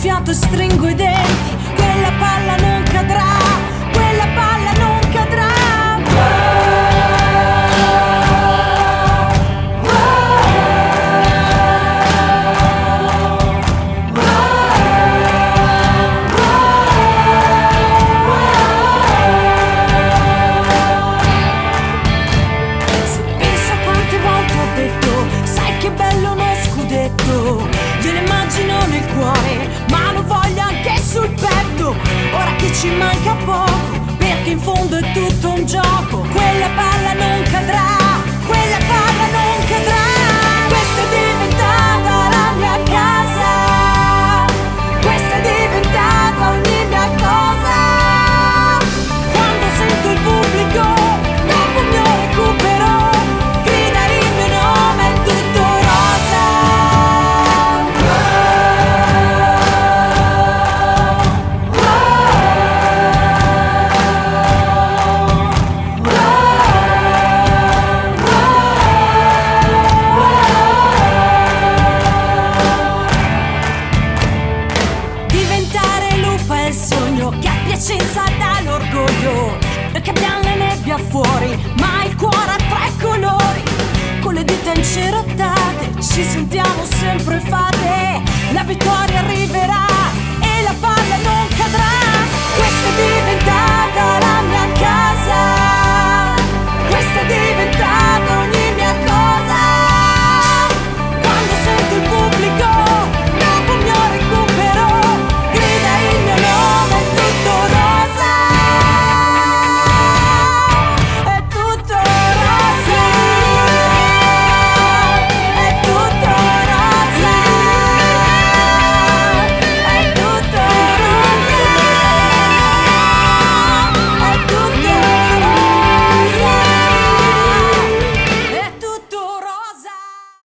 fiato e stringo i denti. Quella palla non cadrà, quella palla non cadrà. Se pensa quante volte ho detto, sai che bello uno scudetto, glielo immagino nel cuore, ma lo voglio anche sul petto. Ora che ci manca poco, perché in fondo è tutto un gioco. Quella palla non cadrà, quella palla non cadrà. Questa è diventata la mia casa, questa è diventata ogni mia cosa. Quando sento il pubblico, dopo il mio recupero, gridare il mio nome è tutto rosa. Diventare lupa è il sogno che a Piacenza dà l'orgoglio, perché abbiamo la nebbia fuori, ma il cuore ha tre colori. Con le dita incerottate ci sentiamo sempre fate, la vittoria arriverà.